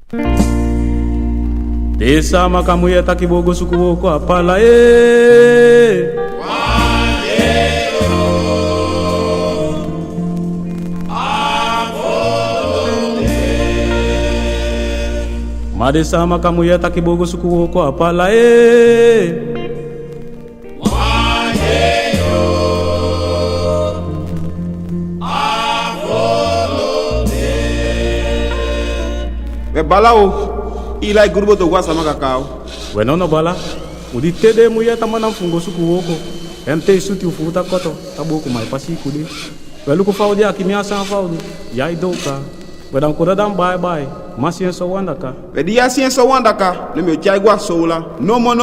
Desa makamuya takibogo suku ko apala Madesa makamuya takibogo suku ko apala Balao ila grupo to gwa sama kakao weno no bala udi tede muya tamana fungo suku woko mt suti ufuta koto tabuku mai pasi kudi welu ku faudi akimia san faudi yai doka wedan ko dan bye bye masien so wandaka wedi asien so wandaka le me chai gwa sola no mo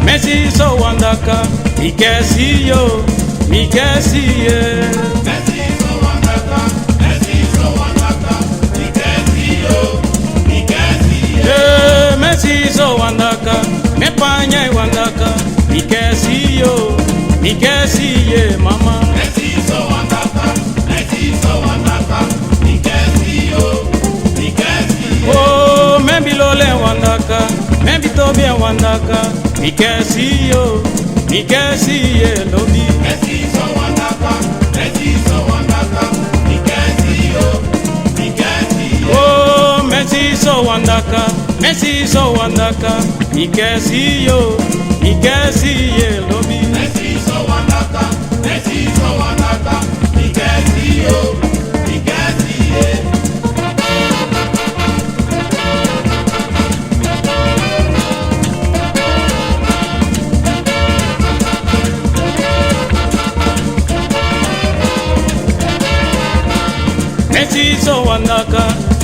Messi so wandaka, Mikesi yo, Mikesi ye. Messi so wandaka, Mikesi yo, Mikesi ye. Messi so wandaka, Mepanya wandaka, Mikesi yo, Mikesi ye, mama. Messi so wandaka, Mikesi yo, Mikesi ye. Oh, Membilole wandaka. Maybe Tobia wandaka, Mikesi yo, Mikesi ye lobi. Messi so wandaka, Mikesi yo, Mikesi ye. Oh, Messi so wandaka, Mikesi yo, Mikesi ye lobi. Messi so wandaka, Mikesi yo, Mikesi ye.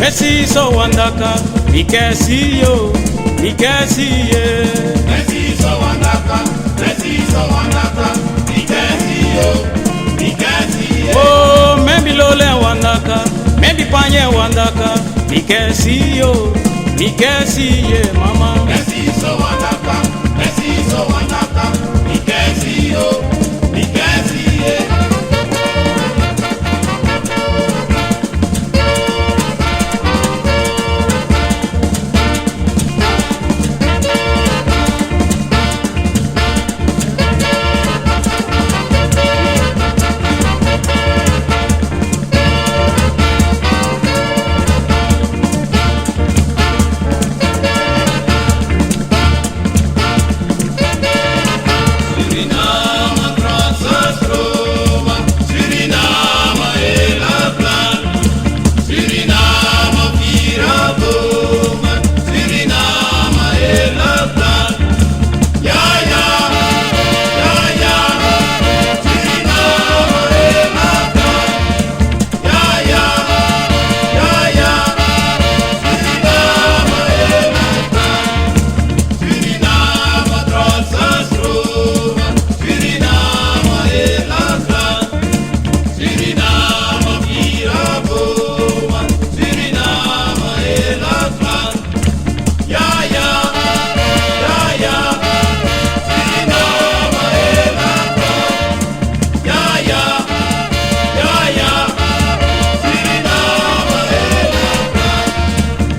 Messi so wandaka, Mikesi yo, Mikesi ye. Messi so wandaka, Mikesi yo, Mikesi ye. Oh, maybe Lole wandaka, maybe Panye wandaka, Mikesi yo, Mikesi ye, mama. Messi so wandaka, Mikesi yo, Mikesi ye.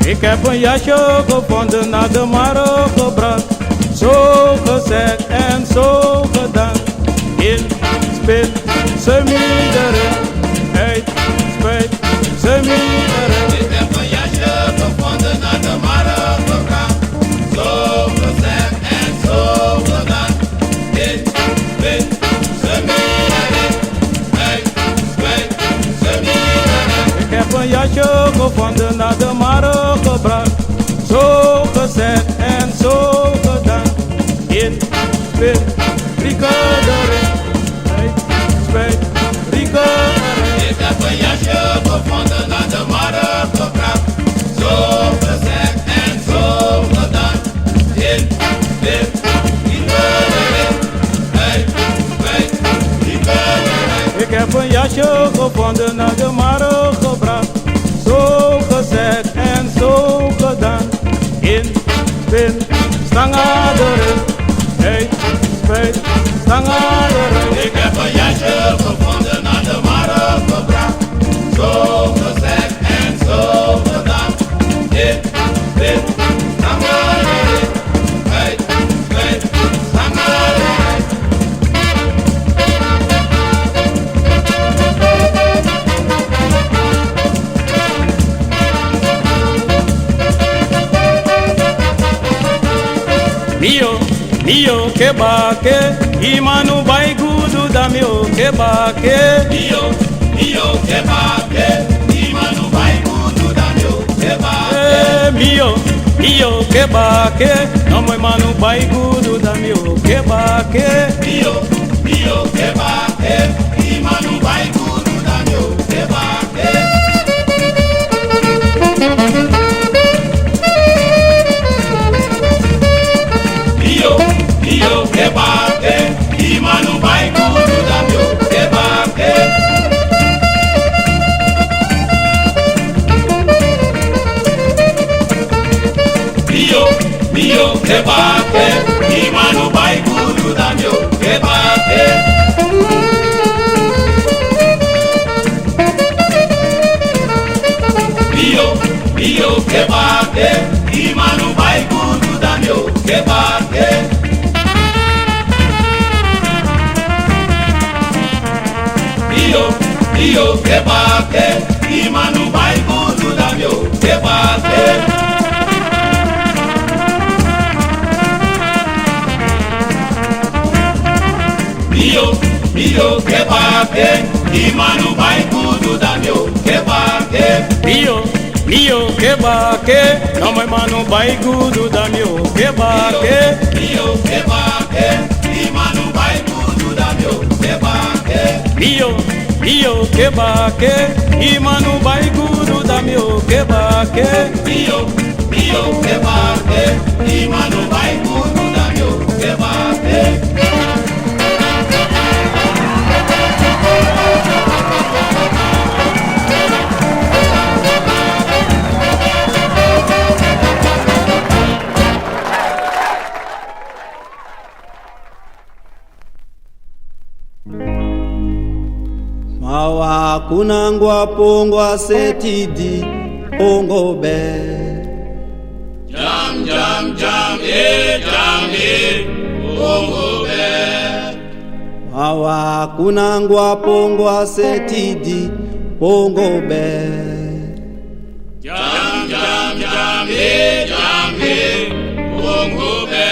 Ik heb een jasje gevonden naar de markt gebracht. Zo gezegd en zo gedaan. In spit, ze erin. Uit spijt, ze erin. Ik heb een jasje gevonden naar de markt gebracht. Zo gezegd en zo gedaan. In spit, ze erin. Uit spijt, ze erin. Ik heb een jasje gevonden naar de markt gebracht. Zo gezegd en zo gedaan. In spit, rieken erin. Uit spijt, rieken erin. Ik heb een jasje gevonden naar de markt gebracht. Zo gezegd en zo gedaan. In spit, rieken erin. Uit spijt, rieken erin. Ik heb een jasje gevonden naar de markt gebracht. Zo gezegd sangadere. Ik heb een jasje gevonden naar de markt gebracht. Zo gezegd en zo gedaan. Dit, sangadere. Uit, sangadere. Mio kebake, imanu bai gudu da mio kebake. Mio kebake, imanu bai gudu da mio kebake. Mio kebake, no mo manu bai gudu da mio kebake. Mio kebake, imanu bai gudu da mio kebake. Mio kebake, imanu bai gudu da mio kebake. Mio kebake, imanu bai gudu da mio kebake. Mio kebake, imanu bai gudu da mio kebake. Mio kebake, imanu bai gudu da mio kebake. Mio kebake, imanu bai gudu da mio kebake. Mio kebake, no mo manu bai gudu da mio kebake. Mio kebake, imanu bai gudu da mio kebake. Mio kebake, imanu bai gudu da mio kebake. Mio kebake, imanu bai gudu da mio kebake. Mawa kunangwa pongwa setidi pongobe. Jam, pongobe. Mawa kunangwa pongwa setidi pongobe. Jam, pongobe.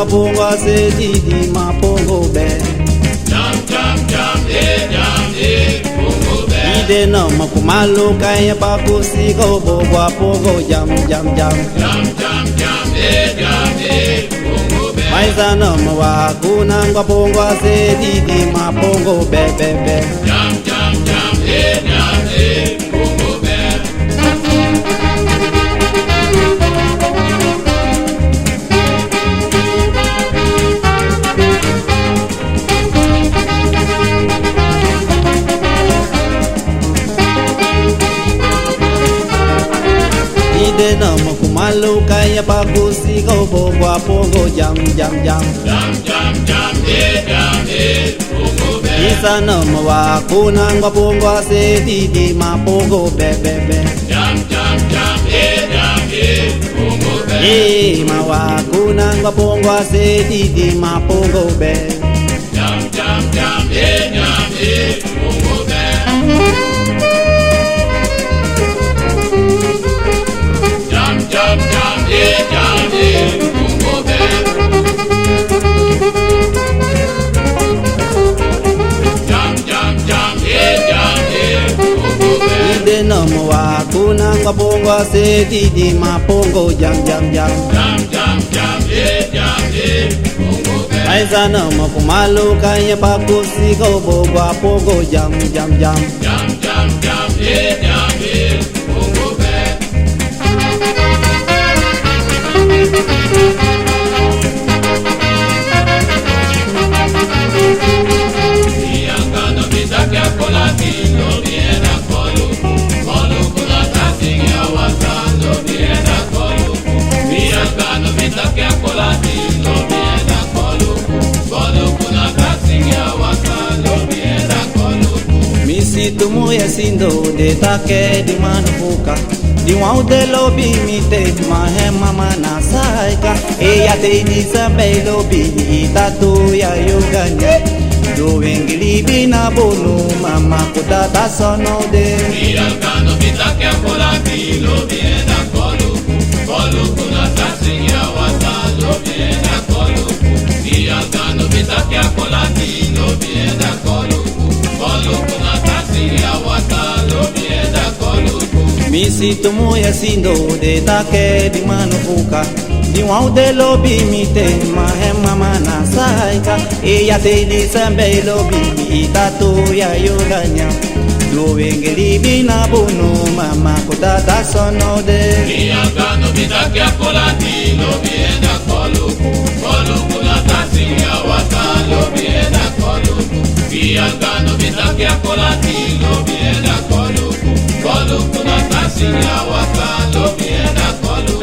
Pongwa setidi mapongobe. Jam, pongobe. Ide no makumalo kaya pakusiko bogwa pongo jam. Jam, pongobe. Maisa no mawa kunangwa pongwa setidi mapongobe bebe. Jam, pongobe. Ide no makumalo kaya pakusiko bogwa pongo jam. Jam, pongobe. Isa no mawa kunangwa pongwa setidi mapongobe bebe. Jam, pongobe. Mawa kunangwa pongwa setidi mapongobe. Jam, pongobe. Jam, pongobe. Ide no mawa kunangwa pongwa setidi mapongo jam. Maisa no makumalo kaya pakusiko bogwa pongo jam. Jam, pongobe. situ muya sindo de take di manufuka di wau de lobi mi te mahe mama na saika e ya te di sambe lobi tatu ya yoganya do engili bina bonu mama kutata sono de Ialcano bitake akolati lobi ena kolu kolu kuna tasi ya wata lobi ena kolu Ialcano bitake akolati lobi ena kolu kolu kuna tasi ya wata lobi ena kolu mi situ muya sindo de take di manufuka di wau de lobi mi te mahe mama na saika e ya te di sambe lobi tatu ya yoganya do engeli bina bonu mama kutata sono de Ialcano bitake akolati lobi ena kolu kolu kuna tasi ya wata lobi ena kolu Ialcano bitake akolati lobi ena kolu kolu kuna tasi ya wata lobi ena kolu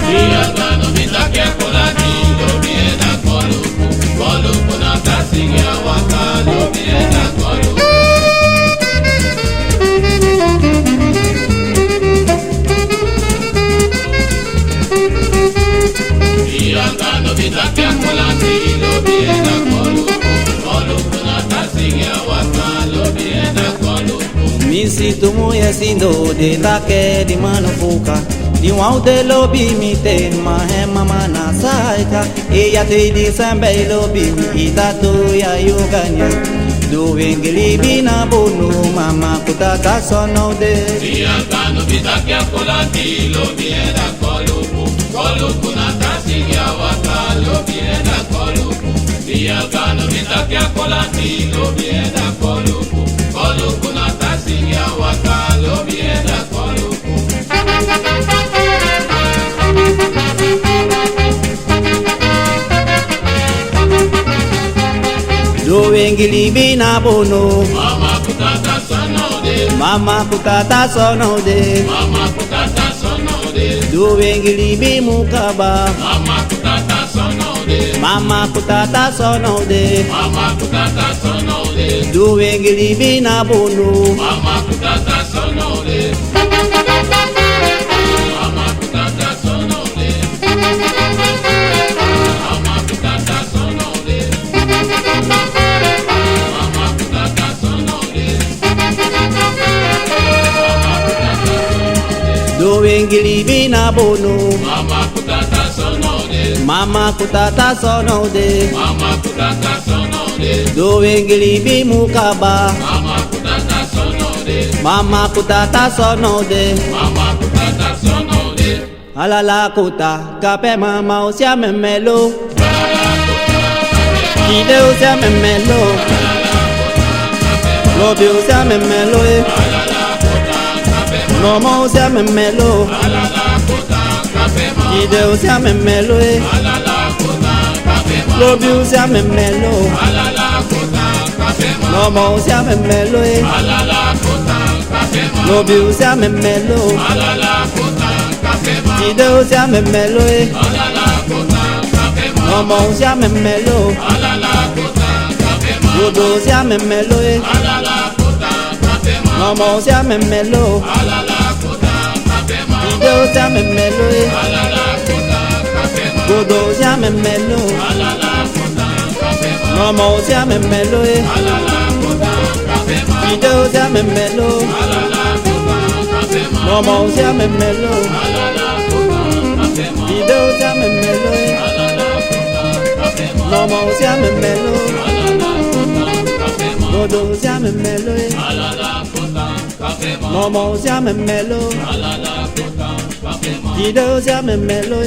Ialcano bitake akolati lobi ena kolu kolu kuna tasi ya wata lobi ena kolu Ialcano bitake akolati lobi ena kolu kolu kuna tasi ya wata lobi ena kolu mi situ muya sindo de take di manufuka di wau de lobi mi te mahe mama na saika e ya te di sambe lobi mi tatu ya yoganya do engeli bina bonu mama kutata sono de Ialcano bitake akolati lobi ena kolu kolu kuna tasi ya wata lobi ena kolu Ialcano bitake akolati lobi ena kolu kolu kuna tasi ya wata lobi ena kolu do engeli bina bonu Mama kutata sonode mama kutata sono de Mama kutata sonode do engeli bi mukaba Mama kutata sonode mama kutata sono de Mama kutata sonode do engeli bina bonu Mama kutata sonode Mama kutata sonode Mama kutata sonode Mama kutata sonode do engeli bina bonu Mama kutata sonode mama kutata sono de Mama kutata sonode do engeli bi mukaba Mama kutata sonode mama kutata sono de Mama kutata sonode alala kuta kape mama usia memelo kide usia memelo lobi usia memelo nomo usia memelo kide usia memelo lobi usia memelo nomo usia memelo lobi usia memelo kide usia memelo nomo usia memelo godo usia memelo nomo usia memelo kide usia memelo godo usia memelo nomo usia memelo kide usia memelo nomo usia memelo kide usia memelo nomo usia memelo godo usia memelo nomo usia memelo kide usia memelo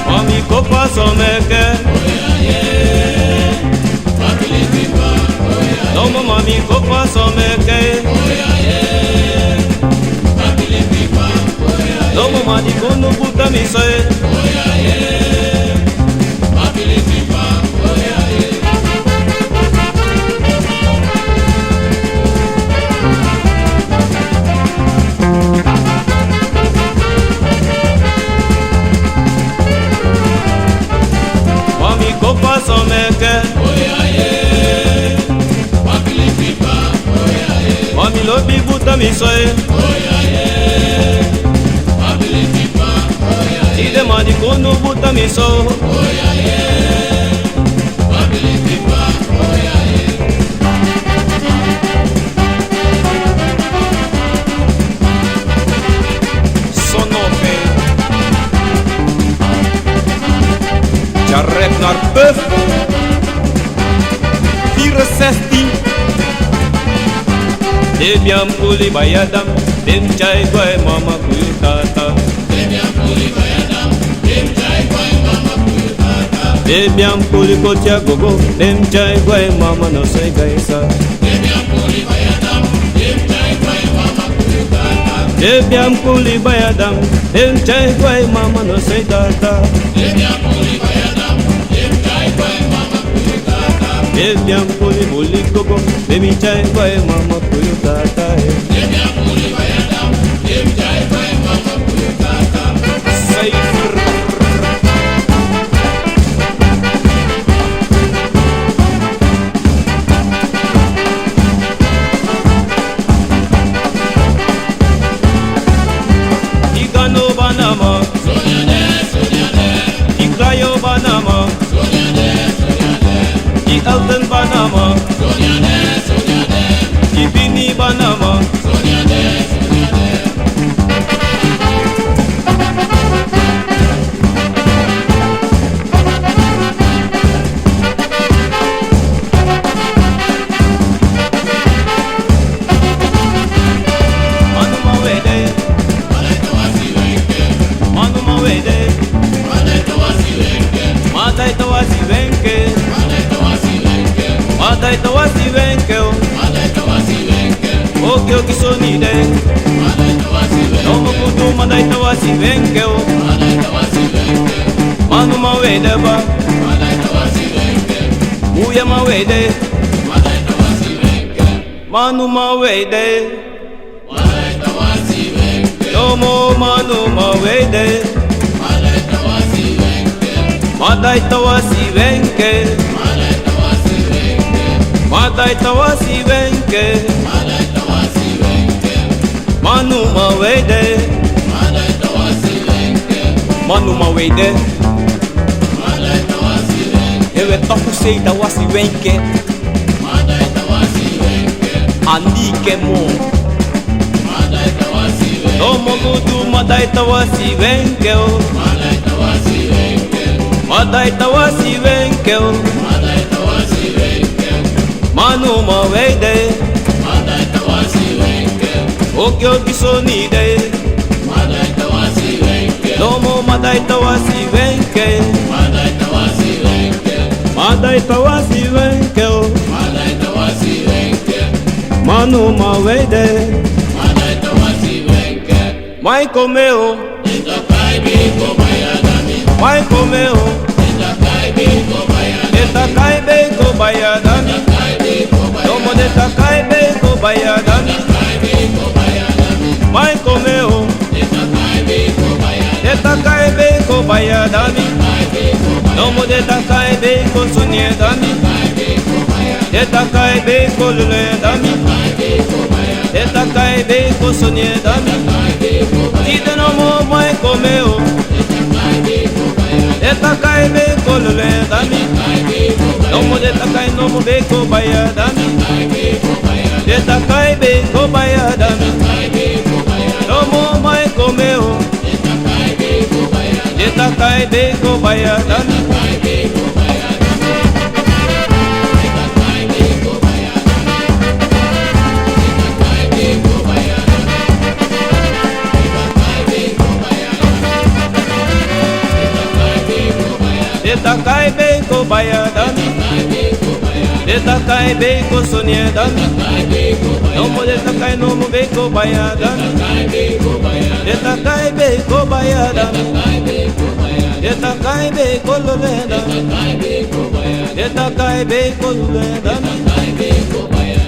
Mami kopa someke Nomo mami kopa someke buta mi soe. Ide madi kono buta mi so. Sonofe. Jarrep naar Buff 64. Debiam kuli bayadam, dem chai guai mama kuyu tata. Debiam kuli bayadam, dem chai guai mama kuyu tata. Debiam kuli kocha gogo, dem chai guai mama no sei gaisa. Debiam kuli bayadam, dem chai guai mama kuyu tata. Debiam kuli bayadam, dem chai guai mama no sei tata. Debiam kuli bayadam, dem chai guai mama kuyu tata. Debiam kuli buli gogo, dem chai guai mama kuyu tata. Debiam kuli bayadam, dem chai guai mama kuyu tata. Safer. Igano banama, Sonyane, sonyane, Iklayo banama, sonyane, sonyane, I Elton banama, sonyane, sonyane, I Bini banama. sonyane, sonyane. Manuma wede, Malaita wasiwenke, manuma wede, malaita wasiwenke, matai tawasi venke, malaita wasiwenke, matai tawasi venke, malaita wasiwenke, oke oki sonide, malaita wasiwenke, nomo kudu matai tawasi venke, malaita wasiwenke, manuma wede ba, malaita wasiwenke, uya ma wede, malaita wasiwenke, manuma wede, malaita wasiwenke, nomo manuma wede, malaita wasiwenke, matai tawasi venke, malaita wasiwenke, matai tawasi venke, malaita wasiwenke, manuma wede, malaita wasiwenke, manuma wede. malaita wasiwenke, Ewe toku sei tawasi venke, malaita wasiwenke, anike mo. malaita wasiwenke, Nomo kudu matai tawasi venke, malaita wasiwenke, matai tawasi venke, malaita wasiwenke, manuma wede, malaita wasiwenke, oke oki sonide, malaita wasiwenke, nomo matai tawasi venke, malaita wasiwenke, matai tawasi venke, malaita wasiwenke, manuma wede, malaita wasiwenke. mai komeo, Itakai biko bayadami, mai komeo, itakai biko bayadami, etakai beko bayadami, itakai biko nomo bayadami, de takai beko bayadami, itakai biko bayadami, mai komeo, itakai biko bayadami, etakai beko bayadami, itakai biko bayadami, nomo de takai beko sonyedami, itakai biko bayadami, de takai beko luledami, itakai biko bayadami, de takai beko sonyedami, itakai biko bayadami, tide nomo mai komeo, itakai biko bayadami, de takai beko luledami, itakai biko bayadami, nomo de takai nomo beko bayadami, itakai biko bayadami, de takai beko bayadami, itakai biko bayadami, nomo mai komeo, itakai biko bayadami, de takai beko bayadami, itakai biko bayadami, itakai biko bayadami, itakai biko bayadami, itakai biko bayadami, itakai biko bayadami, de takai beko bayadami, itakai biko bayadami, de takai beko sonyedami, itakai biko bayadami, nomo de takai nomo beko bayadami, itakai biko bayadami, de takai beko bayadami, itakai biko bayadami, de takai beko luledami, itakai biko bayadami, de takai beko luledami, itakai biko bayadami.